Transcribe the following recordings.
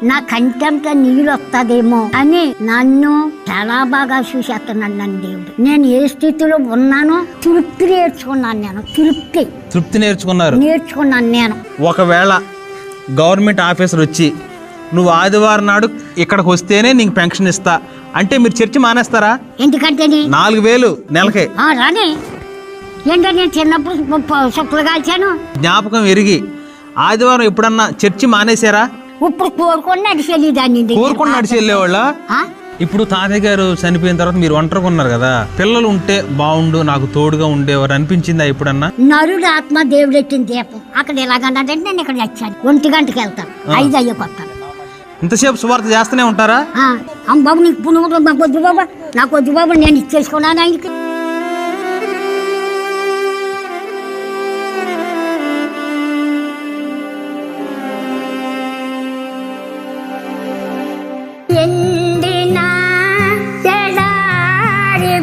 నా కంటంతో నీళ్ళు వస్తుందేమో అని నన్ను చాలా బాగా చూసేస్తున్నాడు నన్ను దేవుడు. నేను ఏ స్థితిలో ఉన్నానో తృప్తి నేర్చుకున్నాను. నేను తృప్తి నేర్చుకున్నాను నేను. ఒకవేళ గవర్నమెంట్ ఆఫీసర్ వచ్చి నువ్వు ఆదివారం నాడు ఇక్కడికి వస్తేనే నీకు పెన్షన్ ఇస్తా అంటే మీరు చర్చి మానేస్తారా? ఎందుకంటే 4,000 నెలకే రాని ఏంటంటే నేను చిన్నప్పుడు సుక్కలు కాల్చాను. జ్ఞాపకం ఎరిగి ఆదివారం ఎప్పుడన్నా చర్చి మానేశారా? ఇప్పుడు కోరుకొని నడిచి వెళ్ళేవాళ్ళ. ఇప్పుడు తాతయ్య గారు చనిపోయిన తర్వాత మీరు ఒంటరిగా ఉన్నారు కదా, పిల్లలు ఉంటే బాగుండు నాకు తోడుగా ఉండేవారు అనిపించిందా ఎప్పుడన్నా? నరుడు ఆత్మ దేవుడు ఎట్టిన దీపం. అక్కడ ఎలాగంటే నేను ఇక్కడ వచ్చాను 1 గంటకి వెళ్తాను, 5 అయ్యకొస్తాను. ఇంతసేపు సువార్త చేస్తూనే ఉంటారా? బాబు నీకు పుణ్యం, నాకు వద్దు బాబా, నాకు వద్దు బాబు, నేను ఇచ్చేసుకున్నాను ఆయనకి.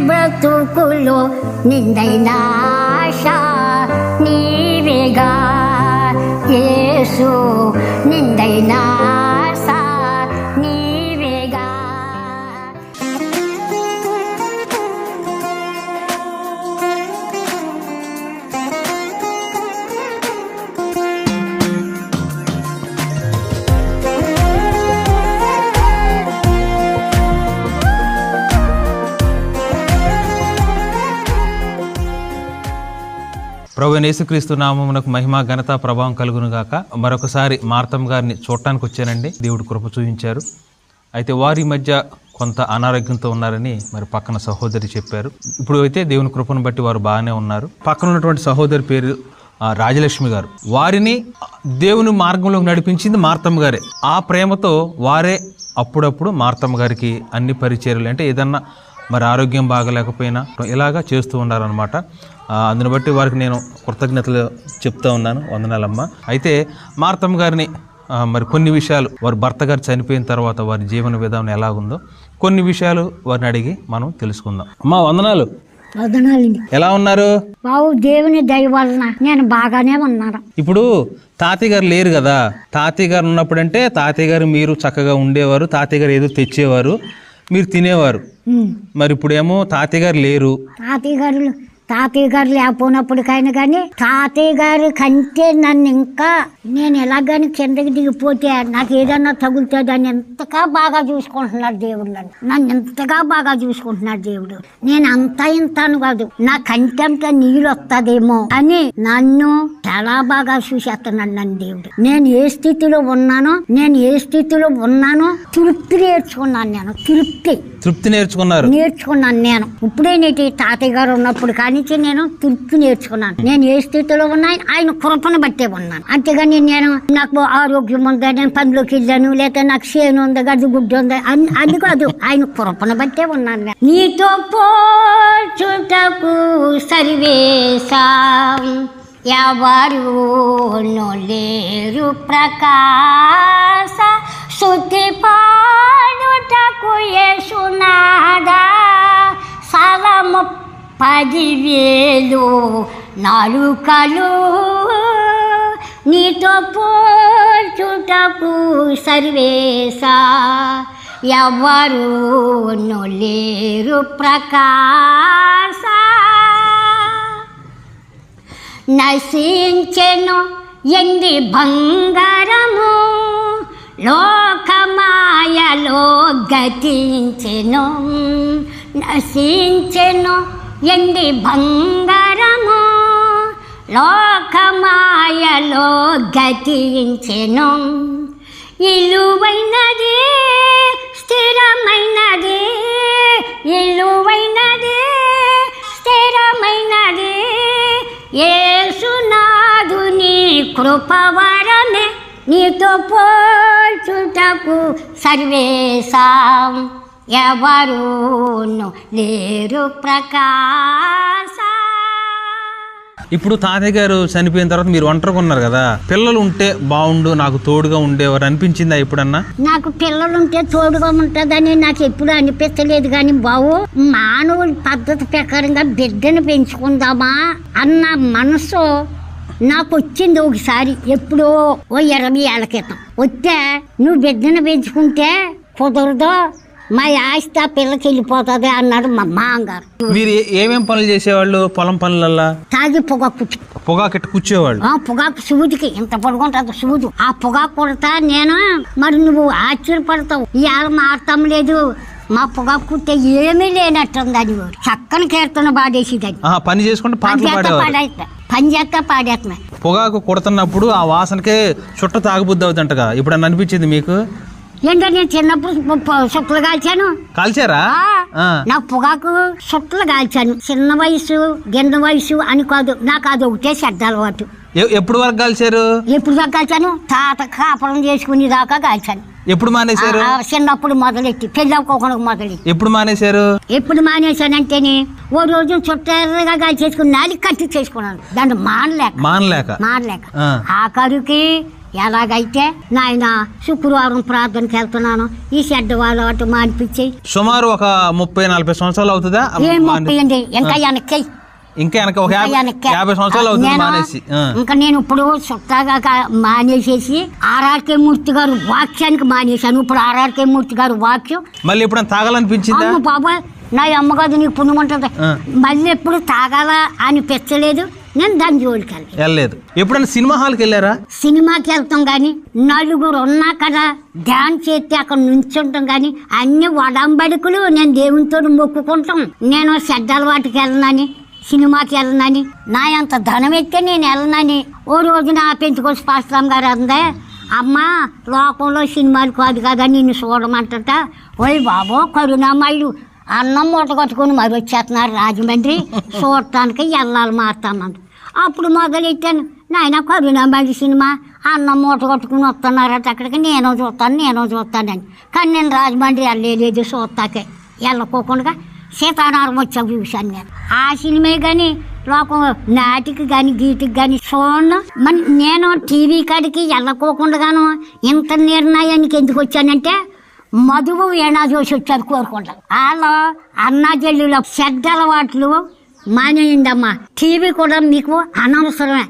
బ్రతుకులో నిందైన ఆశ నీవేగా యేసు, నిందైన ఆశ నీవేగా. ప్రభువైన యేసుక్రీస్తు నామమునకు మహిమ ఘనత ప్రభావం కలుగును గాక. మరొకసారి మార్తమ్మ గారిని చూడటానికి వచ్చానండి. దేవుడు కృప చూపించారు. అయితే వారి మధ్య కొంత అనారోగ్యంతో ఉన్నారని మరి పక్కన సహోదరి చెప్పారు. ఇప్పుడు అయితే దేవుని కృపను బట్టి వారు బాగానే ఉన్నారు. పక్కన ఉన్నటువంటి సహోదరి పేరు రాజలక్ష్మి గారు. వారిని దేవుని మార్గంలోకి నడిపించింది మార్తమ్మ గారే. ఆ ప్రేమతో వారే అప్పుడప్పుడు మార్తమ్మ గారికి అన్ని పరిచర్యలు అంటే ఏదన్నా మరి ఆరోగ్యం బాగలేకపోయినా ఇలాగా చేస్తూ ఉన్నారనమాట. అందుని బట్టి వారికి నేను కృతజ్ఞతలు చెప్తా ఉన్నాను. వందనాలమ్మ. అయితే మార్తమ్మ గారిని మరి కొన్ని విషయాలు వారి భర్త గారు చనిపోయిన తర్వాత వారి జీవన విధానం ఎలాగుందో కొన్ని విషయాలు వారిని అడిగి మనం తెలుసుకుందాం. అమ్మా వందనాలు. ఎలా ఉన్నారు? బాబు దేవుని దయ వలన నేను బాగానే ఉన్నాను. ఇప్పుడు తాతయ్య గారు లేరు కదా, తాతయ్య గారు ఉన్నప్పుడంటే తాతయ్య గారు మీరు చక్కగా ఉండేవారు, తాతయ్య గారు ఏదో తెచ్చేవారు, మీరు తినేవారు. మరి ఇప్పుడేమో తాతయ్య గారు లేరు. తాతయ్య గారు లేకపోయినప్పటికైనా కానీ తాతయ్య గారి కంటే నన్ను ఇంకా నేను ఎలాగని కిందకి దిగిపోతే నాకు ఏదన్నా తగులుతే దాన్ని ఎంతగా బాగా చూసుకుంటున్నాడు దేవుడు. నన్ను ఎంతగా బాగా చూసుకుంటున్నాడు దేవుడు. నేను అంతా ఇంతాను కాదు, నా కంటంతో నీళ్ళు వస్తుందేమో అని నన్ను చాలా బాగా చూసేస్తున్నాడు నన్ను దేవుడు. నేను ఏ స్థితిలో ఉన్నానో తృప్తి నేర్చుకున్నాను. నేను తృప్తి నేర్చుకున్నాను నేను. ఇప్పుడేనేటి తాతయ్య గారు ఉన్నప్పుడు కానీ నేను తృప్తి నేర్చుకున్నాను. నేను ఏ స్థితిలో ఉన్నా ఆయన కృపను బట్టే ఉన్నాను. అంతేగాని నేను నాకు ఆరోగ్యం ఉందా, నేను పనిలోకి వెళ్ళాను, లేకపోతే నాకు చేను ఉంది, గడ్డి గుడ్డు ఉంది, అది కాదు, ఆయన కృపను బట్టే ఉన్నాను. నీతో పోల్చుటకు సర్వేశా ఎవరు లేరు ప్రకాశ, శుద్ధి పాడుటకు యేసునాదా సలము 10,000 నాలుకలు, నీతో పోల్చుటకు సర్వేశా ఎవరు లేరు ప్రకాశ. నశించెను ఎండి బంగారము, లోకమాయలో గతించెను. నశించెను ఎండి బంగారము, లోకమాయలో గతించెను. ఇలువైనది స్థిరమైనది, ఇలువైనది స్థిరమైనది యేసునాథుని కృపవరమే, నీతో పోల్చుటకు సర్వేశా ఎవరు లేరు ప్రకాశ. ఇప్పుడు తాతయ్య గారు చనిపోయిన తర్వాత మీరు ఒంటరిగా ఉన్నారు కదా, పిల్లలు ఉంటే బాగుండు నాకు తోడుగా ఉండేవారు అనిపించిందా ఎప్పుడన్నా? నాకు పిల్లలు ఉంటే తోడుగా ఉంటుందని నాకు ఎప్పుడు అనిపించలేదు. కానీ బావు మానవుడి పద్ధతి ప్రకారంగా బిడ్డను పెంచుకుందామా అన్న మనసు నాకు వచ్చింది ఒకసారి, ఎప్పుడో ఓ 20 ఏళ్ల క్రితం వస్తే, నువ్వు బిడ్డను పెంచుకుంటే కుదరదు, మా ఆస్తి ఆ పిల్లకి వెళ్ళిపోతుంది అన్నాడు మా మామగారు. మీరు ఏమేం పనులు చేసేవాళ్ళు పొలం పనులల్లా? తాగి పొగాకు పొగాకెట్టు కూర్చోవాళ్ళు. పొగాకు సూదికి ఇంత పడుకుంటుంది సూదు, ఆ పొగాకు కొడతా నేను. మరి నువ్వు ఆశ్చర్యపడతావు, ఇవాళ మారతాం లేదు, మా పొగాకు కుట్టే ఏమీ లేనట్టుంది అని. చక్కని కీర్తన పాడేసేదని. పని చేసుకుంటే పని చేస్తా పాడేస్తున్నా. పొగాకు కొడుతున్నప్పుడు ఆ వాసనకే చుట్ట తాగబుద్ధి అవుతుంటగా, ఇప్పుడు అని అనిపించింది మీకు? ఏంటో నేను చిన్నప్పుడు సుట్టలు కాల్చాను. కాల్చారా? నాకు పొగాకు సుట్టలు కాల్చాను. చిన్న వయసు గిన్న వయసు అని కాదు, నాకు అది ఒకటే చెడ్డ అలవాటు. ఎప్పుడు వరకు కాల్చారు? ఎప్పుడు దాకా కాల్చాను? తాత కాపురం చేసుకుని దాకా కాల్చాను. ఎప్పుడు మానేశారు? చిన్నప్పుడు మొదలెట్టి, పెళ్ళకోకుండా మొదలెట్టి. ఎప్పుడు మానేశారు? ఎప్పుడు మానేశానంటేనే ఓ రోజు చుట్టగా కాల్చేసుకుని నాలుగు కట్టి చేసుకున్నాను. దాన్ని మానలేక ఆఖరికి ఎలాగైతే నాయన శుక్రవారం ప్రార్థనకి వెళ్తున్నాను, ఈ చెడ్డ వాళ్ళు అటు మానిపించి. సుమారు ఒక 30-40 సంవత్సరాలు అవుతుందా? ఏం 30 అండి, ఇంకా వెనక్కి, ఇంకా వెనక ఒక 50 సంవత్సరాలు అవుతుంది మానేసి. ఇంకా నేను ఇప్పుడు చుట్టాగా మానేసేసి ఆర్ఆర్కే మూర్తి గారు వాక్యానికి మానేశాను. ఇప్పుడు ఆర్ఆర్కే మూర్తి గారు వాక్యం మళ్ళీ ఎప్పుడైనా తాగాలనిపించిందా? బాబా నా అమ్మగారు నీకు పుణ్యం ఉంటుంది, మళ్ళీ ఎప్పుడు తాగాల అనిపించలేదు. నేను దాని జోలికి వెళ్ళలేదు. ఎప్పుడైనా సినిమా హాల్కి వెళ్ళారా? సినిమాకి వెళ్తాం కానీ, నలుగురు ఉన్నా కదా డాన్స్ చేస్తే అక్కడ నుంచుంటాం కానీ, అన్ని వడంబడుకులు. నేను దేవునితో మొక్కుకుంటాం. నేను చెడ్డ అలవాటుకి వెళ్ళనని, సినిమాకి వెళ్ళనని, నా అంత ధనం ఎత్తే నేను వెళ్ళనని. ఓ రోజు నా పెంచుకోసి పాస్టరామ్ గారు అందే, అమ్మ లోకంలో సినిమాలు కాదు కదా నిన్ను చూడమంటట. ఓయ్ బాబో కరుణామళ్ళు అన్నం మూట కట్టుకుని మరి వచ్చేస్తున్నారు రాజమండ్రి, చూడటానికి వెళ్ళాలి మారుతామని. అప్పుడు మొదలెట్టాను, నాయన కరుణామళ్ళి సినిమా అన్నం మూట కట్టుకుని వస్తున్నారట అక్కడికి, నేను చూస్తానని. కానీ నేను రాజమండ్రి వెళ్ళలేదు చూస్తాకే, వెళ్ళకోకుండా సీతారామం వచ్చా చూశాను నేను. ఆ సినిమా కానీ లోకం నాటికి కానీ గీటికి కానీ చూడను. మరి నేను టీవీ కాడికి వెళ్ళకోకుండాను ఇంత నిర్ణయానికి ఎందుకు వచ్చానంటే, మధువు ఏనా చూసి వచ్చారు కోరుకుంటా. వాళ్ళు అన్నా చెల్లులో చెడ్డ అలవాట్లు మానేయండమ్మా, టీవీ కూడా మీకు అనవసరమే,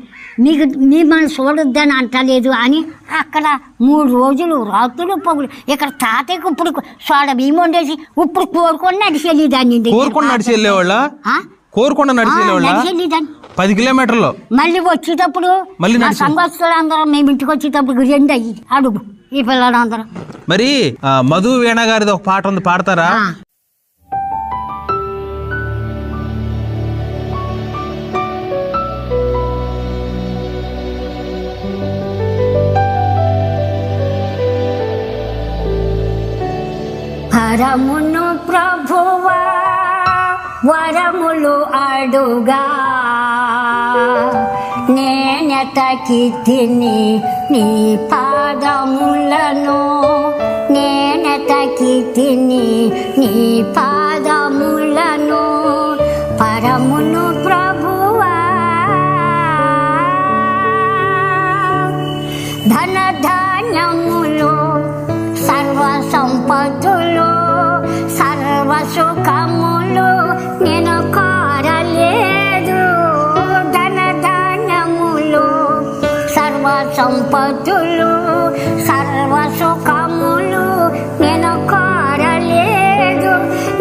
మీకు మిమ్మల్ని చూడొద్దని అంటలేదు అని అక్కడ 3 రోజులు రాత్రులు పొగులు. ఇక్కడ తాతయ్యకి ఇప్పుడు సోడ బియ్యం వండేసి ఇప్పుడు కోరుకొని నడిచి వెళ్ళేదాన్ని. నడిచెళ్ళేదాన్ని 10 కిలోమీటర్లు. మళ్ళీ వచ్చేటప్పుడు సంవత్సరాలు అందరం మేము ఇంటికి వచ్చేటప్పుడు 2 అయ్యి అడుగు ఈ పిల్లలు అందరం. మరి మధు వీణ గారిది ఒక పాట ఉంది, పాడతారా? హరమును ప్రభువా వరములు అడుగా, నేనెతకి తిని నీ పాదములను, నేనెతకి తిని నీ పాదములను. పరమును ప్రభువా ధన ధాన్యములు సర్వ సంపత్తులు సర్వ సుఖములు నేను కోరలేదు. ధన ధాన్యములు సర్వ సంపత్తులు సర్వ సుఖములు నేను కోరలేదు.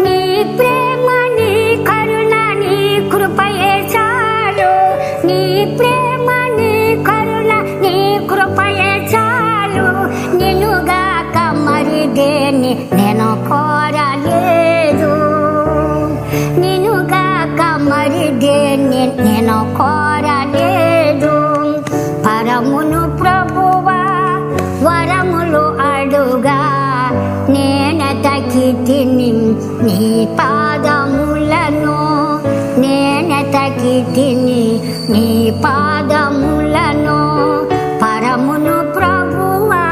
నీ ప్రేమ నీ కరుణ నీ కృపయే చాలు, నీ ప్రేమ నీ కరుణ నీ కృపయే చాలు. నిన్నుగాక మరి దేన్ని నేను కోరలేదు, నిన్నుగాక మరి దేన్ని నేను కోరలేదు. పరమును ప్రభువా వరములు అడుగా, నేనెతకి తిని నీ పాదములను, నేనెతకి తిని నీ పాదములను. పరమును ప్రభువా.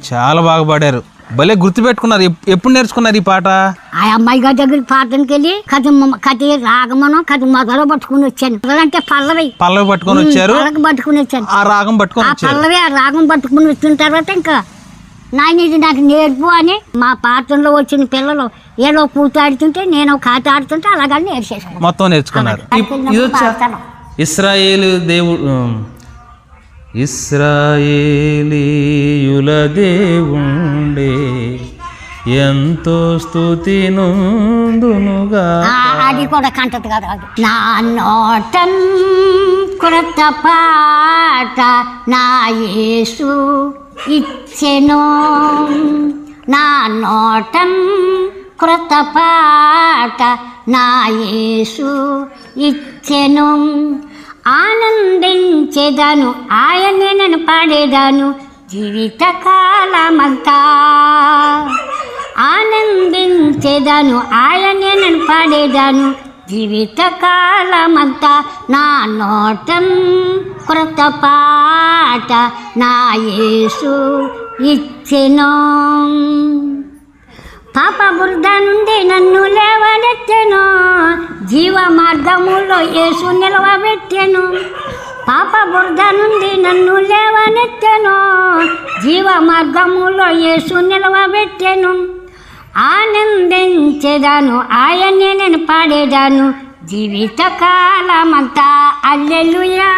చాలా బాగా పాడారు, భలే గుర్తు పెట్టుకున్నారు. ఎప్పుడు నేర్చుకున్నారు ఈ పాట? ఆ అమ్మాయి గారి దగ్గర పాటకి వెళ్ళి కథ రాగమను కథ మొదలు పట్టుకుని వచ్చాను. అంటే పల్లవి పట్టుకుని వచ్చారు, పట్టుకుని వచ్చాను. ఆ రాగం పట్టుకుని పల్లవి ఆ రాగం పట్టుకుని వచ్చిన తర్వాత ఇంకా నాయన ఇది నాకు నేర్పు అని మా పాత్రలో వచ్చిన పిల్లలు ఏదో కూతాడుతుంటే నేను కాత ఆడుతుంటే అలాగని నేర్చేసాను. మొత్తం నేర్చుకున్నారు. ఇది వచ్చా ఇశ్రాయేలు దేవుడు ఇశ్రాయేలీయుల దేవుండే ఎంతో స్తుతి నొందునుగా అది కూడా కంటది కదా. నా నోటం క్రొత్త పాట నా యేసు ఇచ్చెను, నా నోటం క్రొత్త పాట నా యేసు ఇచ్చెను. ఆనందించేదాను ఆయనే నన్ను పాడేదాను జీవితకాలమంతా. ఆనందించేదాను ఆయనే నన్ను పాడేదాను జీవితకాలమంతా. నా నోటం క్రొత్త పాట నా యేసు ఇచ్చెను. పాప బురద నుండి నన్ను లేవనెత్తెను, జీవ మార్గములో యేసు నిలవబెట్టెను. పాప బురద నుండి నన్ను లేవనెత్తెను, జీవ మార్గములో యేసు నిలవబెట్టెను. ఆనందించేదాను ఆయనే నేను పాడేదాను జీవితకాలమంతా. హల్లెలూయా.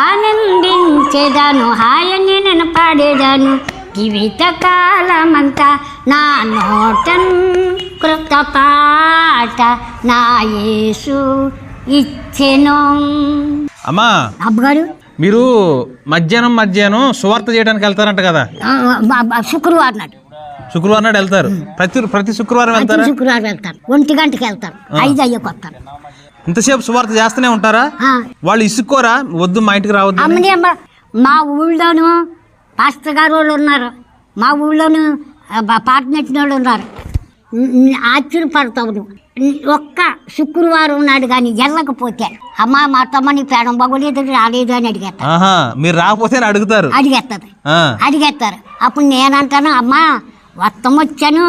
ఆనందించేదాను ఆయనే నేను పాడేదాను జీవితకాలమంతా. నా నోటం క్రొత్త పాట నా యేసు ఇచ్చెను. అమ్మా అబ్బగారు మీరు మధ్యాహ్నం సువార్త చేయడానికి వెళ్తారంట కదా? శుక్రవారం నాడు వెళ్తారు. ప్రతి శుక్రవారం వెళ్తారు. శుక్రవారం వెళ్తారు. 1 గంటకి వెళ్తారు. 5 అయ్యకు వస్తారు. ఇంతసేపు సువార్త చేస్తూనే ఉంటారా? వాళ్ళు ఇసుక్కోరా? వద్దు మా ఇంటికి రావద్దు. అమ్మని మా ఊళ్ళోను పాస్టర్ గారు వాళ్ళు ఉన్నారు, మా ఊళ్ళోను పార్ట్నెట్టిన వాళ్ళు ఉన్నారు. ఆశ్చర్యపడతావు. ఒక్క శుక్రవారం నాడు కానీ వెళ్ళకపోతే అమ్మ మా తమ్మని పేడం బాగోలేదు రాలేదు అని అడిగేస్తారు. మీరు రాకపోతే అడిగేస్తారు. అప్పుడు నేనంటాను అమ్మ వస్తం వచ్చాను,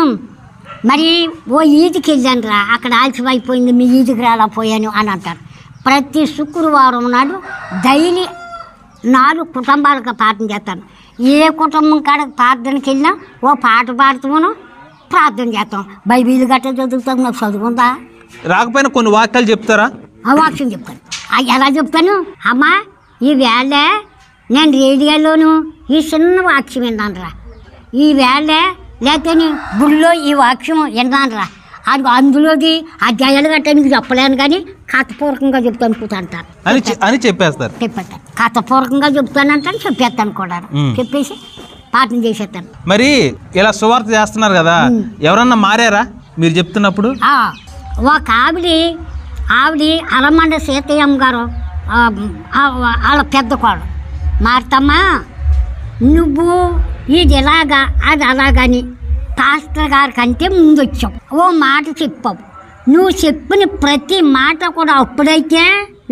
మరి ఓ ఈదికి వెళ్ళాను రా, అక్కడ ఆలస్యమైపోయింది మీ ఈదికి రాలేకపోయాను అని అంటారు. ప్రతి శుక్రవారం నాడు డైలీ 4 కుటుంబాలకు ప్రార్థన చేస్తాను. ఏ కుటుంబం కాడకు ప్రార్థనకి వెళ్ళినా ఓ పాట పాడుతాము, ప్రార్థన చేస్తాం. బైబిల్ గట్ట చదువుతాం. నాకు చదువుకుందా? రాకపోయినా కొన్ని వాక్యాలు చెప్తారా? ఆ వాక్యం చెప్తాను. ఎలా చెప్తాను? అమ్మ ఈ వేళ నేను రేడియోలోను ఈ చిన్న వాక్యం విన్నాను రా, ఈ వేళ లేకపోతే గుళ్ళో ఈ వాక్యం విన్నాను రా, అది అందులోది అధ్యాయాలు గట్ట నీకు చెప్పలేను కానీ కథపూర్వకంగా చెప్తాను కూతంటాను అని చెప్పేస్తారు. కథపూర్వకంగా చెప్తానంటాను, చెప్పేస్తాను కూడా. చెప్పేసి పాఠం చేసేస్తాను. మరి ఇలా సువార్త చేస్తున్నారు కదా, ఎవరన్నా మారారా మీరు చెప్తున్నప్పుడు? ఒక ఆవిడ అలమండ సీతయ్యమ్మ గారు వాళ్ళ పెద్ద కోడు మారుతమ్మా, నువ్వు ఇది ఎలాగా అది అలాగని పాస్టర్ గారి కంటే ముందు వచ్చావు. ఓ మాట చెప్పావు. నువ్వు చెప్పిన ప్రతి మాట కూడా అప్పుడైతే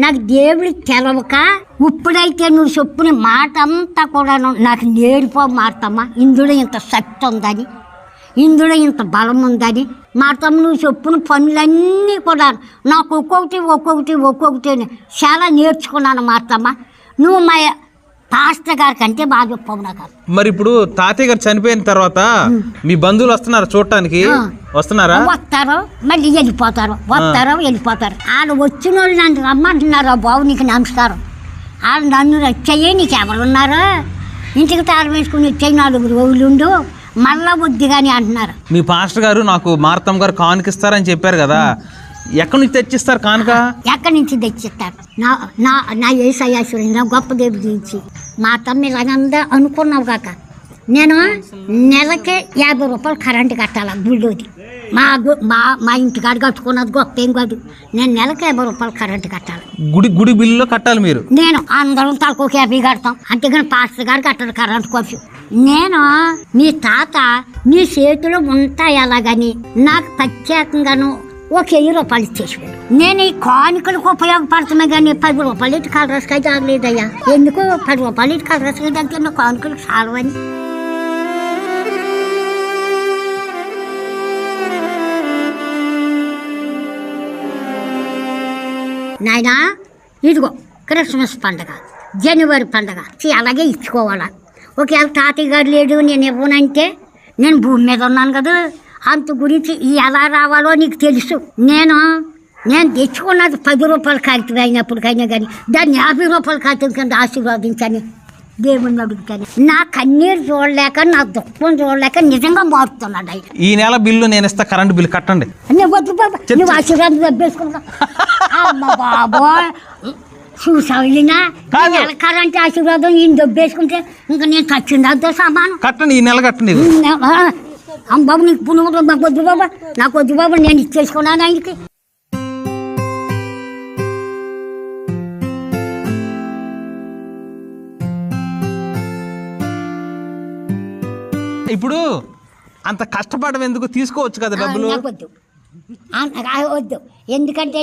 నాకు దేవుడికి తెలవక, ఇప్పుడైతే నువ్వు చెప్పిన మాట అంతా కూడా నాకు నేర్పావు మారుతమ్మా. ఇందులో ఇంత శక్తి ఉందని, ఇందులో ఇంత బలం ఉందని మారుతమ్మ. నువ్వు చెప్పిన పనులన్నీ కూడా నాకు ఒక్కొక్కటి చాలా నేర్చుకున్నాను మారుతమ్మ. నువ్వు మా పాస్టర్ గారి కంటే బాగా చెప్పావు నాకు. మరి ఇప్పుడు తాతయ్య గారు చనిపోయిన తర్వాత మీ బంధువులు వస్తున్నారు చూడటానికి? వస్తున్నారా? వస్తారు, మళ్ళీ వెళ్ళిపోతారు. వాళ్ళు వచ్చిన వాళ్ళు నన్ను రమ్మంటున్నారు. బాబు నీకు నమస్కారం. వాళ్ళు నన్ను వచ్చాయి, నీకు ఎవరున్నారు, ఇంటికి తాళం వేసుకుని వచ్చాయి 4 రోజులుండు, మళ్ళా వద్దు కానీ అంటున్నారు. మీ పాస్టర్ గారు నాకు మారుతమ్మ గారు కానుకిస్తారని చెప్పారు కదా, ఎక్కడి నుంచి తెచ్చిస్తారు కానుక? ఎక్కడి నుంచి తెచ్చిస్తారు? నా యేసయ్యేశ్వరి నా గొప్ప దేవుడి నుంచి. మా తమ్మి ఇలాగందా అనుకున్నావు కాక, నేను నెలకి 50 రూపాయలు కరెంటు కట్టాలి గుళ్ళోది. మా ఇంటికాడ కట్టుకున్నది గొప్ప ఏం కాదు. నేను నెలకి 50 రూపాయలు కరెంటు కట్టాలి. గుడి బిల్లులో కట్టాలి మీరు? నేను అందరం తలకు 50 కడతాం. అంతేగాని పాస్టర్ గారు కట్టాలి కరెంటు ఖర్చు. నేను మీ తాత నీ చేతిలో ఉంటాయి అలాగని నాకు ప్రత్యేకంగాను ఒక 1000 రూపాయలు ఇచ్చేసిపోయాడు. నేను ఈ కానుకలకు ఉపయోగపడుతున్నా కానీ 10 రూపాయలు ఇటు కలరస్కాయ తాగలేదయ్యా. ఎందుకు 10 రూపాయలు ఇటు కలరస్కాయ దగ్గర నా కానుకలకు చాలవని. నాయనా ఇదిగో క్రిస్మస్ పండుగ, జనవరి పండుగ అలాగే ఇచ్చుకోవాలా. ఒకవేళ తాతయ్య గారు లేడు నేను ఇవ్వనంటే నేను భూమి మీద ఉన్నాను కదా, అంత గురించి ఎలా రావాలో నీకు తెలుసు. నేను తెచ్చుకున్నది 10 రూపాయల కాగితం అయినప్పటికైనా కానీ దాన్ని 50 రూపాయల కాగితం కింద ఆశీర్వాదించాను, దేవుణ్ణి అడుగుతాను. నా కన్నీరు చూడలేక, నా దుఃఖం చూడలేక నిజంగా మారుతున్నాడు ఆయన. ఈ నెల బిల్లు నేను ఇస్తా, కరెంట్ బిల్లు కట్టండి. వద్దు బాబా, నువ్వు ఆశీర్వాదం దబ్బేసుకుంటా. అమ్మ బాబోయ్, చూసావునా కరెంట్ ఆశీర్వాదం ఈయన దబ్బేసుకుంటే ఇంకా నేను చచ్చిందంతో సమానం. కట్టండి, ఈ నెల కట్టండి. అమ్మ బాబు నీకు పుణ్యం, నాకు వద్దు బాబా, నాకు వద్దు బాబా, నేను ఇచ్చేసుకున్నాను ఆయనకి. ఇప్పుడు అంత కష్టపడడం ఎందుకు, తీసుకోవచ్చు కదా డబ్బులు. వద్దు వద్దు, ఎందుకంటే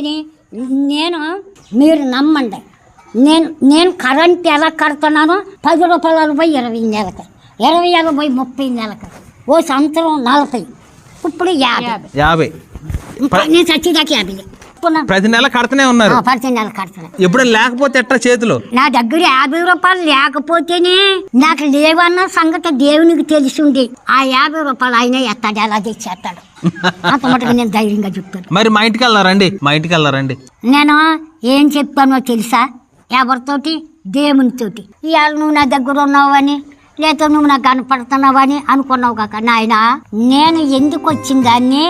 మీరు నమ్మండి, నేను కరెంట్ ఎలా కడుతున్నానో 10 రూపాయలు 20 నెలకి, 20 30 నెలకి, ఓ సంవత్సరం 40, ఇప్పుడు 50. నేను చచ్చిదాకా 50 ప్రతి నెల కడుతూనే ఉన్నారు. ప్రతి నెల కడుతున్నా. ఎప్పుడు లేకపోతే ఎట్లా చేతిలో? నా దగ్గర 50 రూపాయలు లేకపోతేనే నాకు లేవన్న సంగతి దేవునికి తెలిసింది. ఆ 50 రూపాయలు ఆయన ఎత్తాడు, ఎలా తెచ్చేస్తాడు అంత మటుకు నేను ధైర్యంగా చెప్తాను. మరి మా ఇంటికి వెళ్ళారండి, నేను ఏం చెప్తానో తెలుసా? ఎవరితోటి? దేవునితోటి. ఇవాళ నువ్వు నా దగ్గర ఉన్నావని, లేదా నువ్వు నాకు కనపడుతున్నావని అనుకున్నావు కాక నాయన, నేను ఎందుకు వచ్చిందాన్ని,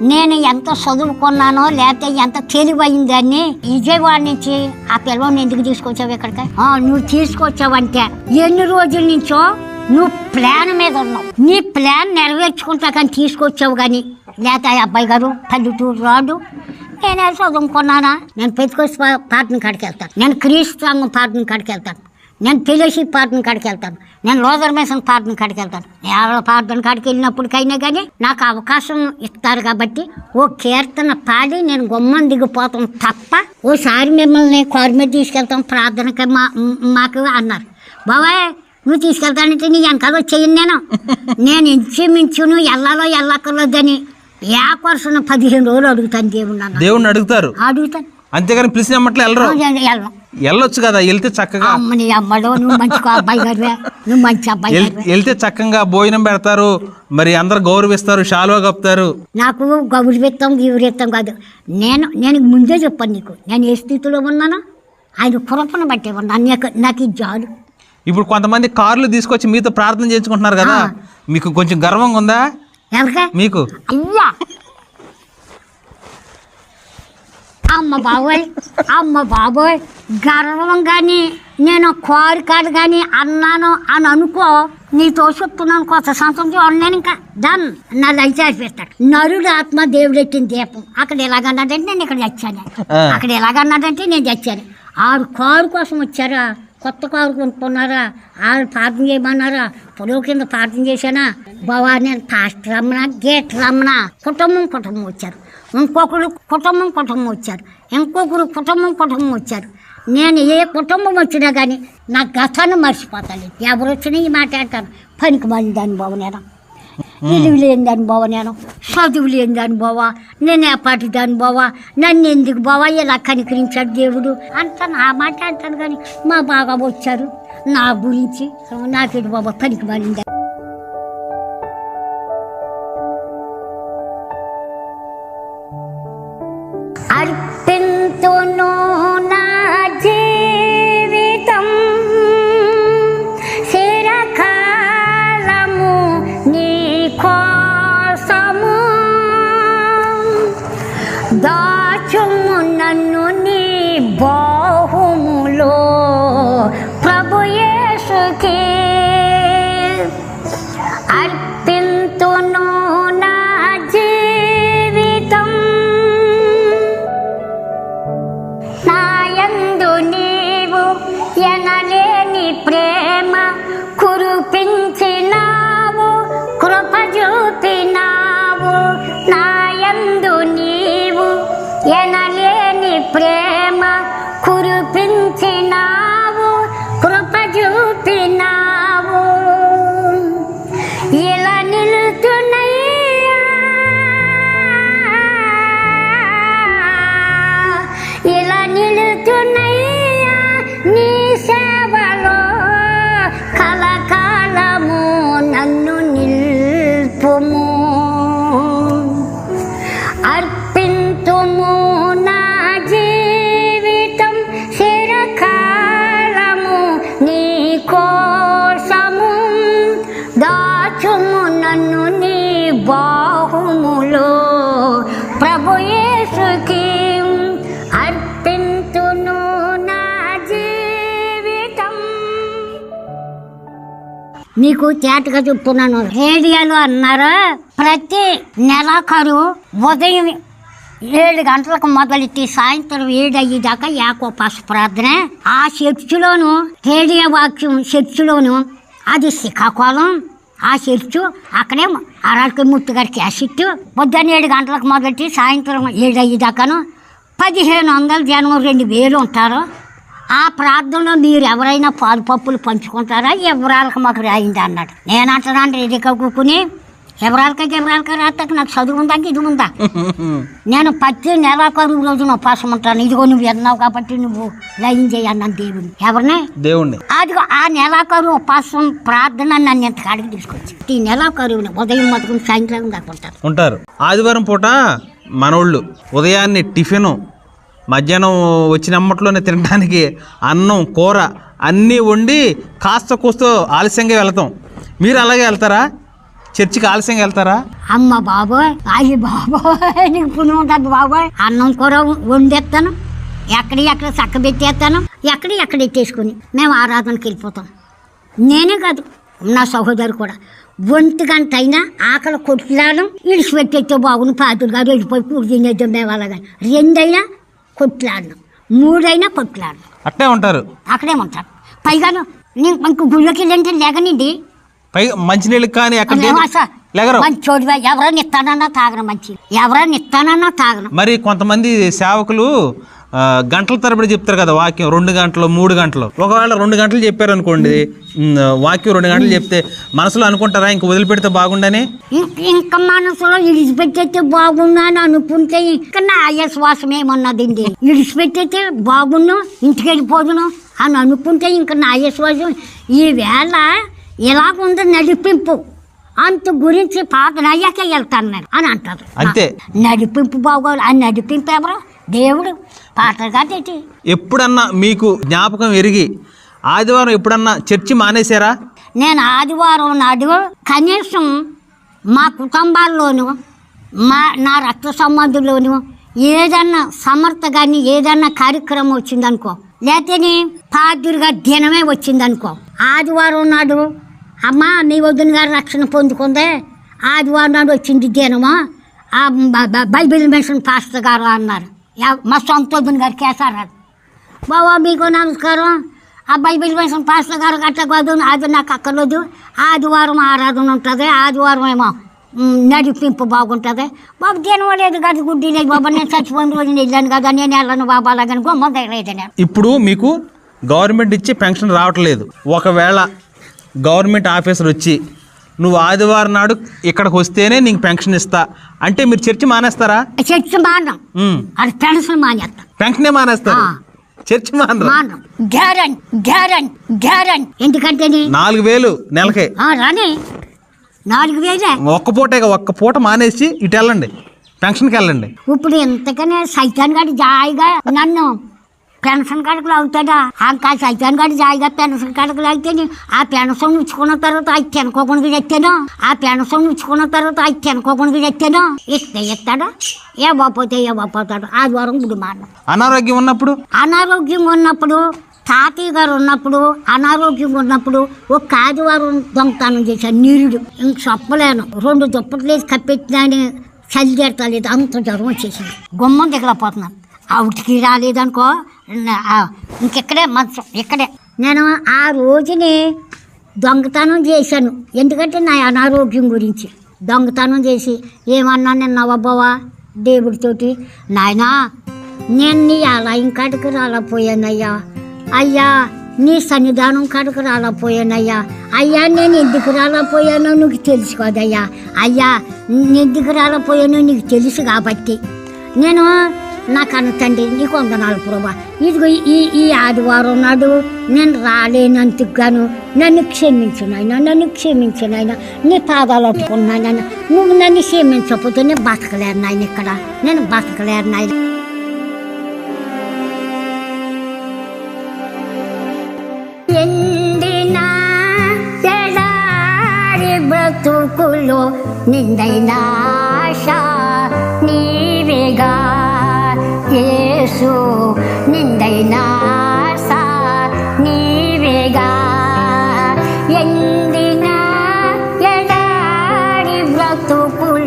నేను ఎంత చదువుకున్నానో లేకపోతే ఎంత తెలివైందాన్ని విజయవాడ నుంచి ఆ పిల్లవాడిని ఎందుకు తీసుకొచ్చావు ఇక్కడికి? నువ్వు తీసుకొచ్చావంటే ఎన్ని రోజుల నుంచో నువ్వు ప్లాన్ మీద ఉన్నావు, నీ ప్లాన్ నెరవేర్చుకుంటా కానీ తీసుకొచ్చావు. కానీ లేకపోతే ఆ అబ్బాయి గారు పల్లెటూరు రాడు, నేనే చదువుకున్నానా, నేను పెట్టుకొచ్చి పాటను కాడికి వెళ్తాను, నేను క్రీస్తు పాటను కాడికి వెళ్తాను, నేను ఫెలోషిప్ పాటను కాడికి వెళ్తాను, నేను లోదర్ మేసన్ పాటను కాడికి వెళ్తాను. ఎవరి పాటను కాడికి వెళ్ళినప్పటికైనా కానీ నాకు అవకాశం ఇస్తారు కాబట్టి ఓ కీర్తన పాడి నేను గుమ్మం దిగిపోతాం తప్ప, ఓసారి మిమ్మల్ని కారు మీద తీసుకెళ్తాం ప్రార్థనకి మాకు అన్నారు. బాబాయ్ నువ్వు తీసుకెళ్తానంటే నీ వెనకాల వచ్చేయండి. నేను ఇంచుమించును ఎల్లాలో ఎల్లక్కర్లేదని ఏకొరసను 15 రోజులు అడుగుతాను దేవుణ్ణి అడుగుతాను, అంతేగాని పిలిచినమ్మట్లు వెళ్ళొచ్చు కదా. వెళ్తే చక్కగా వెళ్తే చక్కగా భోజనం పెడతారు, మరి అందరు గౌరవిస్తారు, శాలువా కప్పుతారు. నాకు గౌరవిస్తాం గౌరవిస్తాం కాదు, నేను ముందే చెప్పాను నీకు నేను ఏ స్థితిలో ఉన్నానో ఆయన కృపను బట్టే ఉన్నాను. నాకు ఇది చాలు. ఇప్పుడు కొంతమంది కార్లు తీసుకొచ్చి మీతో ప్రార్థన చేయించుకుంటున్నారు కదా, మీకు కొంచెం గర్వంగా ఉందా? మీకు అయ్యా అమ్మ బాబోయ్ గర్వం కానీ నేను కోరికలు కానీ అన్నాను అని అనుకో, నీతో చెప్తున్నాను కొత్త సంవత్సరం చూడలేను ఇంకా డన్. నా లైఫ్ అయిపోతాడు. నరుడు ఆత్మ దేవుడు ఎట్టిన దీపం. అక్కడ ఎలాగన్నాడంటే నేను ఇక్కడ చచ్చాను, అక్కడ ఎలాగన్నాడంటే నేను చచ్చాను. ఆరు కారు కోసం వచ్చారా, కొత్త కారు కొనుక్కున్నారా, వాళ్ళు ప్రార్థన చేయమన్నారా, పొడవు కింద ప్రార్థన చేశానా, బావా నేను పాస్టర్ రమ్మన గేట్ రమ్మన కుటుంబం వచ్చారు, ఇంకొకరు కుటుంబం వచ్చారు, ఇంకొకరు కుటుంబం వచ్చారు. నేను ఏ కుటుంబం వచ్చినా కానీ నా గతాన్ని మర్చిపోతాను. ఎవరు వచ్చినా ఈ మాట అంటాను, పనికి మళ్ళీ దాని బావ నేను, ఇలువ లేని దాని బావ నేను, చదువు లేని దాని బావ నేను, ఏపాటి దాని బావ నన్ను ఎందుకు బావ ఇలా కనికరించాడు దేవుడు అంటాను. ఆ మాట అంటాను కానీ మా బాగా వచ్చారు నా గురించి నాకేడు బాబా పనికి మళ్ళీ అర్పింతును నా జీవితం చిరకాలము నీ కోసము, దాచుము నన్ను నీ బాహుములో ప్రభు యేసుకే. మీకు తేటగా చెప్తున్నాను. రేడియోలో అన్నారు ప్రతి నెలాఖరు ఉదయం 7 గంటలకు మొదలెట్టి సాయంత్రం 7 అయ్యేదాకా ఏకోపాస ప్రార్థన. ఆ చర్చిలోను రేడియో వాక్యం చర్చిలోను, అది శ్రీకాకుళం ఆ చర్చు. అక్కడే అరాళ్ళకి ముత్తుగారి క్యాసెట్. పొద్దున్న 7 గంటలకు మొదలెట్టి సాయంత్రం 7 అయ్యేదాకాను 1500 జనం 2000 ఉంటారు. ఆ ప్రార్థనలో మీరు ఎవరైనా పాలు పప్పులు పంచుకుంటారా? ఎవరాలకు మాకు రాయింది అన్నాడు. నేను అంటానండి ఎదిక కూకుని ఎవరాలకి రాత్రికి నాకు చదువు ఉందా ఇది ఉందా? నేను ప్రతి నెలాఖరు రోజున ఉపాసం ఉంటాను. ఇదిగో నువ్వు విన్నావు కాబట్టి నువ్వు లయం చేయి అన్నాను దేవుడిని. ఎవరిని? దేవుణ్ణి. అదిగో ఆ నెలాఖరు ఉపాసం ప్రార్థన నన్ను ఎంత కాడికి తీసుకొచ్చి ఈ నెలాఖరు ఉదయం మటుకుని సాయంత్రం దాకా ఉంటారు. ఆదివారం పూట మనోళ్ళు ఉదయాన్నే టిఫిను, మధ్యాహ్నం వచ్చినమ్మట్లోనే తినడానికి అన్నం కూర అన్నీ వండి కాస్త కూస్తో ఆలస్యంగా వెళ్తాం. మీరు అలాగే వెళ్తారా? చర్చికి ఆలస్యంగా వెళ్తారా? అమ్మ బాబోయ్, అయ్యి బాబోయ్, నీకు పుణ్యం ఉంటుంది బాబోయ్. అన్నం కూర వండేస్తాను, ఎక్కడ చక్క పెట్టేస్తాను, ఎక్కడ ఎట్టేసుకుని మేము ఆరాధనకి వెళ్ళిపోతాం. నేనే కాదు, నా సహోదరు కూడా. 1 గంట అయినా ఆకలి కొట్లాడడం ఇడిచిపెట్టేస్తే బాగుంది. పాతులు గారు వెళ్ళిపోయి కూడి తినేద్దాం మేము అలాగని. 2 అయినా కొట్లాడడం, 3 అయినా కొట్లాడడం. అక్కడే ఉంటారు. పైగా ఇంక గుళ్ళకి వెళ్ళంటే లేగనండి. మంచినీళ్ళు కానీ మంచోడివా, ఎవరైనా ఇస్తానన్నా తాగను, మంచి ఎవరైనా ఇస్తానన్నా తాగను. మరి కొంతమంది సేవకులు గంటల తరబడి చెప్తారు కదా వాక్యం, 2 గంటలు 3 గంటలు. ఒకవేళ 2 గంటలు చెప్పారు అనుకోండి, వాక్యం 2 గంటలు చెప్తే మనసులో అనుకుంటారా ఇంక వదిలిపెడితే బాగుండని? ఇంకా మనసులో ఇడిచిపెట్టేస్తే బాగుండు అని అనుకుంటే ఇంకా నా శ్వాసం ఏమన్నదండి. ఇడిచిపెట్టేస్తే బాగుండు, ఇంటికి వెళ్ళిపోదును అని అనుకుంటే ఇంకా నా శ్వాసం ఈవేళ ఇలాగుంది నడిపింపు అంత గురించి ప్రార్థన అయ్యాకే వెళ్తాను నేను అని అంటారు. అంతే, నడిపింపు బాగోదు. ఆ నడిపింపు ఎవరు? దేవుడు. పాటలు కాదేటి. ఎప్పుడన్నా మీకు జ్ఞాపకం ఎరిగి ఆదివారం ఎప్పుడన్నా చర్చి మానేశారా? నేను ఆదివారం నాడు కనీసం మా కుటుంబాల్లోనూ నా రక్త సంబంధుల్లోనూ ఏదన్నా సమర్థ కానీ ఏదన్నా కార్యక్రమం వచ్చిందనుకో, లేకపోతే పాదురుగా దినమే వచ్చిందనుకో, ఆదివారం నాడు అమ్మ మీ వదిన గారు రక్షణ పొందుకుందే, ఆదివారం నాడు వచ్చింది దినమా ఆ బైబిల్ మిషన్ పాస్టర్ గారు అన్నారు. మా సొంత వదిన గారు కేసారారు. బాబా మీకు నమస్కారం, ఆ బైబిల్ మిషన్ పాస్టర్ గారు గట్ట కాదు, అది నాకు అక్కర్లేదు. ఆదివారం ఆరాధన ఉంటుంది, ఆదివారం ఏమో నడిపింపు బాగుంటుంది. బాబు దినం లేదు కదా, గుడ్డి లేదు బాబా, నేను చచ్చిపోయిన రోజు వెళ్ళాను కదా, నేను వెళ్ళను బాబా అలాగని గొమ్మ లేదని. ఇప్పుడు మీకు గవర్నమెంట్ ఇచ్చే పెన్షన్ రావట్లేదు. ఒకవేళ గవర్నమెంట్ ఆఫీసర్ వచ్చి నువ్వు ఆదివారం నాడు ఇక్కడికి వస్తేనే నీకు పెన్షన్ ఇస్తా అంటే మీరు చర్చి మానేస్తారా? చర్చి మానం, అది పెన్షన్ మానేస్తా. పెన్షనే మానేస్తారు, చర్చి మానం. గ్యారెంటీ ఎందుకంటే 4000 నెలకే రాని 4000 ఒక్క పూట మానేసి ఇటు వెళ్ళండి, పెన్షన్కి వెళ్ళండి. ఇప్పుడు ఎంతకనే సైతాన్ గారి జాయిగా నన్ను పెన్షన్ కాడకులు అవుతాడా? ఇంకా సైతాన్ గారి జాయిగా పెన్షన్ కాడకులు అయితే ఆ పెన్షన్ ఉంచుకున్న తర్వాత అది తినకోకుండా తెచ్చాను, ఆ పెన్షన్ ఉంచుకున్న తర్వాత అది తినకోకుండా తెచ్చాను. ఇస్తే ఇస్తాడా? ఏ బాపోతాడు. ఆదివారం గుడి మానం. అనారోగ్యంగా ఉన్నప్పుడు తాతయ్య గారు ఉన్నప్పుడు అనారోగ్యంగా ఉన్నప్పుడు ఒక ఆదివారం దొంగతనం చేశాను. నీరుడు ఇంక చెప్పలేను. 2 దుప్పట్లు వేసి కప్పెట్టినాని చలి చేరలేదు, అంత జ్వరం వచ్చేసింది. గుమ్మం దిగలేకపోతున్నాను. అవుటికి రాలేదనుకో ఇంకెక్కడే మంచం ఇక్కడే. నేను ఆ రోజుని దొంగతనం చేశాను. ఎందుకంటే నా అనారోగ్యం గురించి దొంగతనం చేసి ఏమన్నా నేను నవ్వబోవా దేవుడితోటి, నాయనా నేను నీ ఆలయం కాడికి రాలేకపోయానయ్యా, అయ్యా నీ సన్నిధానం కాడికి రాలేకపోయానయ్యా, అయ్యా నేను ఎందుకు రాలేకపోయానో నీకు తెలుసు కదయ్యా, అయ్యా ఎందుకు రాలేకపోయానో నీకు తెలుసు కాబట్టి నేను నా కన్న తండ్రి నీకు వందనాలు ప్రభా. ఇదిగో ఈ ఆదివారం నాడు నేను రాలేనందుకు గాను నన్ను క్షమించు నాయన, నీ పాదాలు పట్టుకున్నాయన. నువ్వు నన్ను క్షమించకపోతే నేను బతకలేరు నాయన, ఇక్కడ నేను బతకలేరు నాయన. ఎండిన ఎడారి బ్రతుకులో నిందైన ఆశ నీవేగా యేసు, నిందైన ఆశ నీవేగా. ఎండిన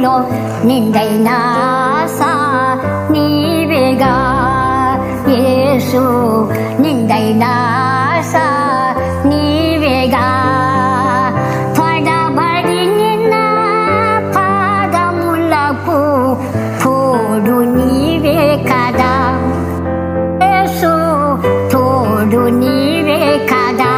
బ్రతుకులో నిండైన ఆశ నీవేగా యేసు, నిండైన ఆశ నీవేగా. తడబడి నిన్న పాదములకు తోడు నీవే కదా యేసు, తోడు నీవే కదా.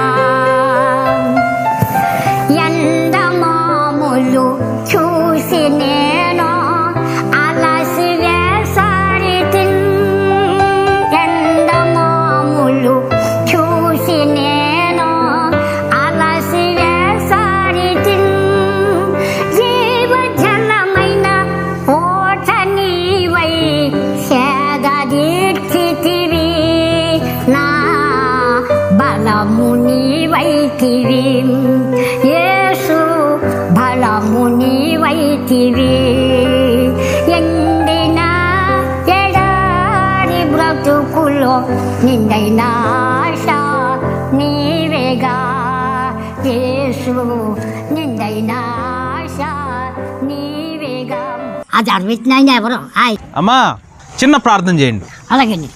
ఎండమాములు చూసి నేను అలసి వేసారితి, ఎండమాములు చూసి నేను అలసి వేసారితి. జీవజలమైన ఓట నీవై సేద తీర్చితివి, నా బలము నీవైతివి యేసు, బలము నీవైతివి. ఎండిన ఎడారి బ్రతుకులో నిండైన ఆశ నీవేగా యేసు, నిండైన ఆశ నీవేగా. అది అరవిత్నాయన ఎవరు? అమ్మా చిన్న ప్రార్థన చేయండి. అలాగండి.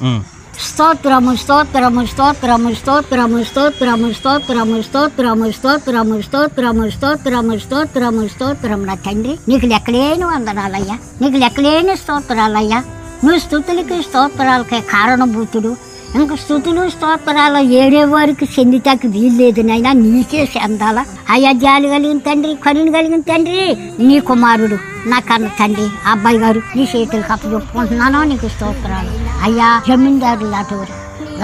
స్తోత్రము స్తోత్రము స్తోత్రము స్తోత్రము స్తోత్రము స్తోత్రము స్తోత్రము స్తోత్రము స్తోత్రము స్తోత్రము స్తోత్రము స్తోత్రము. నా తండ్రి నీకు లెక్కలేని వందనాలయ్యా, నీకు లెక్కలేని స్తోత్రాలయ్యా. నువ్వు స్తుతులకి స్తోత్రాలకే కారణభూతుడు. ఇంక స్తుతులు స్తోత్రాలు ఏడే వారికి చెందితాకి వీల్లేదు నాయనా, నీకే చెందాలా. అయ్యా జాలి కలిగిన తండ్రి, కరుణ కలిగిన తండ్రి, నీ కుమారుడు నా కన్న తండ్రి అబ్బాయి గారు నీ చేతులకు అప్పచెప్పుకుంటున్నాను. నీకు స్తోత్రాలు అయ్యా. జమీందారులు లాంటివారు,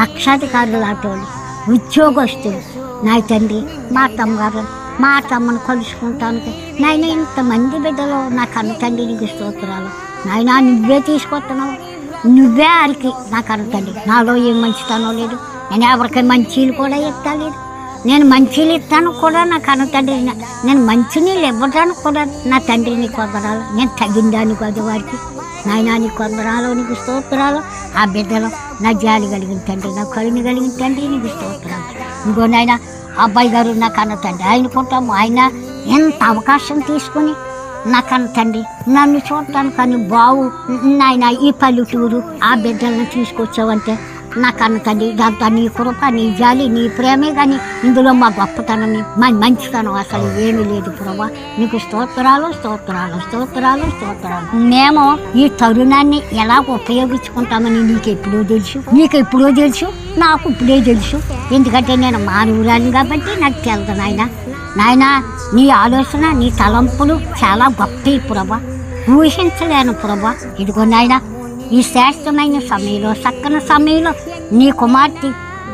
లక్షాధికారులు లాంటివాళ్ళు, ఉద్యోగస్తులు నా తండ్రి, మా తమ్మగారు మా తమ్మను కలుసుకుంటానికి నాయన ఇంతమంది బిడ్డలు నా కన్న తండ్రి నీకు స్తోత్రాలు. నాయనా నువ్వే తీసుకొస్తున్నావు, నువ్వే ఆరికి నాకు అర్థండి. నాలో ఏం మంచితనం లేదు, నేను ఎవరికి మంచీలు కూడా ఇవ్వలేదు. నేను మంచీలు ఇస్తాను కూడా నాకు అన్న తండ్రి, నేను మంచినీళ్ళు ఇవ్వడానికి కూడా నా తండ్రి నీకు వందనాలు. నేను తగ్గిందాన్ని కాదు వారికి నాయనా నీకు వందనాలు, నీకు స్తోత్రాలు. ఆ బిడ్డలు నా జాలి కలిగిన తండ్రి, నా కరుణ కలిగిన తండ్రి నీకు స్తోత్రాలు. ఇంకో నాయన అబ్బాయి గారు నాకు అన్న తండ్రి, ఆయనకుంటాము. ఆయన ఎంత అవకాశం తీసుకుని నాకన్న తండ్రి నన్ను చూడటానికి కానీ బావు నాయన ఈ పల్లెటూరు ఆ బిడ్డలను తీసుకొచ్చావంటే నాకన్న తండ్రి, దాంతో నీ కృప, నీ జాలి, నీ ప్రేమే కానీ ఇందులో మా గొప్పతనం, మా మంచితనం అసలు ఏమీ లేదు ప్రభా. నీకు స్తోత్రాలు స్తోత్రాలు స్తోత్రాలు స్తోత్రాలు. మేము ఈ తరుణాన్ని ఎలా ఉపయోగించుకుంటామని నీకెప్పుడో తెలుసు, నీకెప్పుడో తెలుసు, నాకు ఇప్పుడే తెలుసు. ఎందుకంటే నేను మానవురాలిని కాబట్టి నాకు తెలుసు నాయన. నాయన నీ ఆలోచన, నీ తలంపులు చాలా గొప్పవి ప్రభా, ఊహించలేను ప్రభా. ఇదిగో నాయన ఈ శ్రేష్టమైన సమయంలో, చక్కని సమయంలో నీ కుమార్తె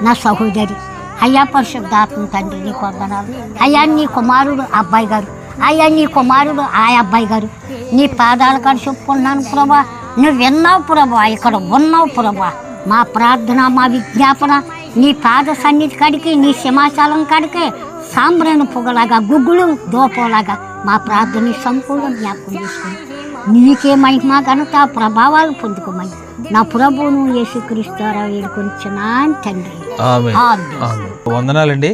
నా సహోదరి అయ్యా పరిశుద్ధాత్మ తండ్రి నీకు వందనాలు. అయ్యా నీ కుమారుడు అబ్బాయి గారు, అయ్యా నీ కుమారుడు ఆ అబ్బాయి గారు నీ పాదాల కాడ చెప్పుకున్నాను ప్రభా. నువ్వు విన్నావు ప్రభా, ఇక్కడ ఉన్నావు ప్రభా. మా ప్రార్థన, మా విజ్ఞాపన నీ పాద సన్నిధి కాడికి, నీ సింహాచలం కాడికి సాంబ్రాను పొగలాగా, గుగ్గులు దోపంలాగా మా ప్రార్థన సంపూర్ణ జ్ఞాపకం చేసుకుని నీకే మహిమ ఘనత ప్రభావాలు పొందుకోమని నా ప్రభువును యేసుక్రీస్తురా వేడుకొనిచున్నాను తండ్రి. వందనాలండి.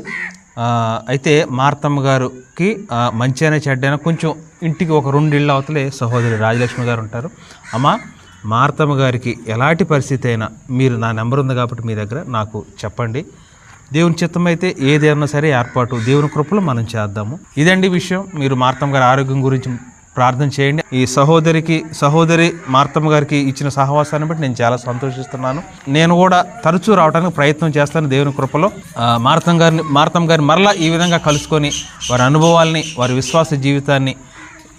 అయితే మార్తమ్మ గారికి మంచి అయినా చెడ్డైనా కొంచెం ఇంటికి ఒక 2 ఇళ్ళ అవతలే సహోదరి రాజలక్ష్మి గారు ఉంటారు. అమ్మ మార్తమ్మ గారికి ఎలాంటి పరిస్థితి అయినా మీరు నా నెంబర్ ఉంది కాబట్టి మీ దగ్గర నాకు చెప్పండి. దేవుని చిత్తం అయితే ఏదైనా సరే ఏర్పాటు దేవుని కృపలో మనం చేద్దాము. ఇదండి విషయం. మీరు మార్తమ్మ గారి ఆరోగ్యం గురించి ప్రార్థన చేయండి. ఈ సహోదరి మార్తమ్మ గారికి ఇచ్చిన సహవాసాన్ని బట్టి నేను చాలా సంతోషిస్తున్నాను. నేను కూడా తరచూ రావడానికి ప్రయత్నం చేస్తాను దేవుని కృపలో. మార్తమ్మ గారిని మరలా ఈ విధంగా కలుసుకొని వారి అనుభవాల్ని, వారి విశ్వాస జీవితాన్ని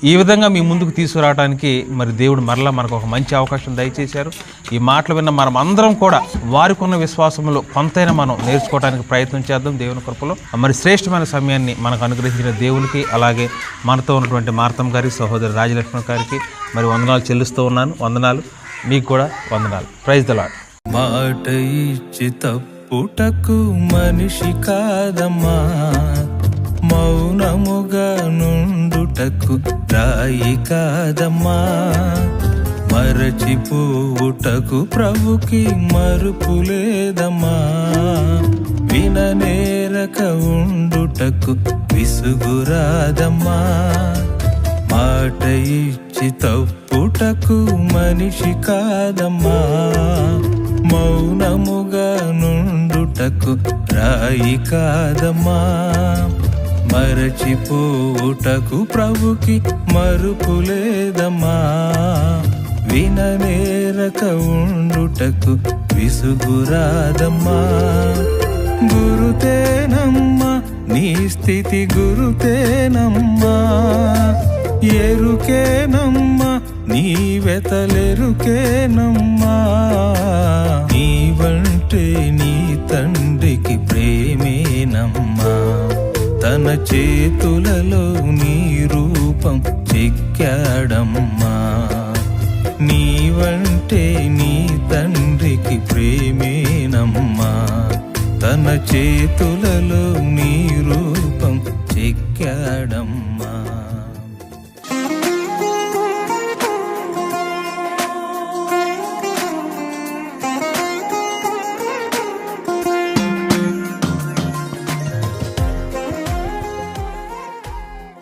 ఈ విధంగా మీ ముందుకు తీసుకురావడానికి మరి దేవుడు మరలా మనకు ఒక మంచి అవకాశం దయచేశారు. ఈ మాటలు విన్న మనం అందరం కూడా వారికి ఉన్న విశ్వాసంలో కొంతైనా మనం నేర్చుకోవడానికి ప్రయత్నం చేద్దాం దేవుని కృపలో. మరి శ్రేష్టమైన సమయాన్ని మనకు అనుగ్రహించిన దేవునికి, అలాగే మనతో ఉన్నటువంటి మార్తమ్మ గారి సహోదరి రాజలక్ష్మి గారికి మరి వందనాలు చెల్లిస్తూ ఉన్నాను. వందనాలు మీకు కూడా వందనాలు. Praise the lord. మాట ఇచ్చి తప్పుటకు మనిషి కాదమ్మా, మౌనముగా నుండుటకు రాయి కాదమ్మా, మరచిపోవుటకు ప్రభుకి మరుపు లేదమ్మా, విననేరక ఉండుటకు విసుగురాదమ్మా. మాట మరచి తప్పుటకు మనిషి కాదమ్మా. మౌనముగా నుండుటకు రాయి కాదమ్మా. మరచిపోవుటకు ప్రభుకి మరుపు లేదమ్మా. విననేరక ఉండుటకు విసుగురాదమ్మా. గురుతేనమ్మా నీ స్థితి, గురుతేనమ్మా. ఎరుకేనమ్మా నీ వెతలెరుకేనమ్మా. నీవంటే నీ తండ్రికి ప్రేమేనమ్మా. తన చేతులలో నీ రూపం చెక్కాడమ్మా. నీవంటే నీ తండ్రికి ప్రేమేనమ్మా. తన చేతులలో నీ రూపం చెక్కాడమ్మా.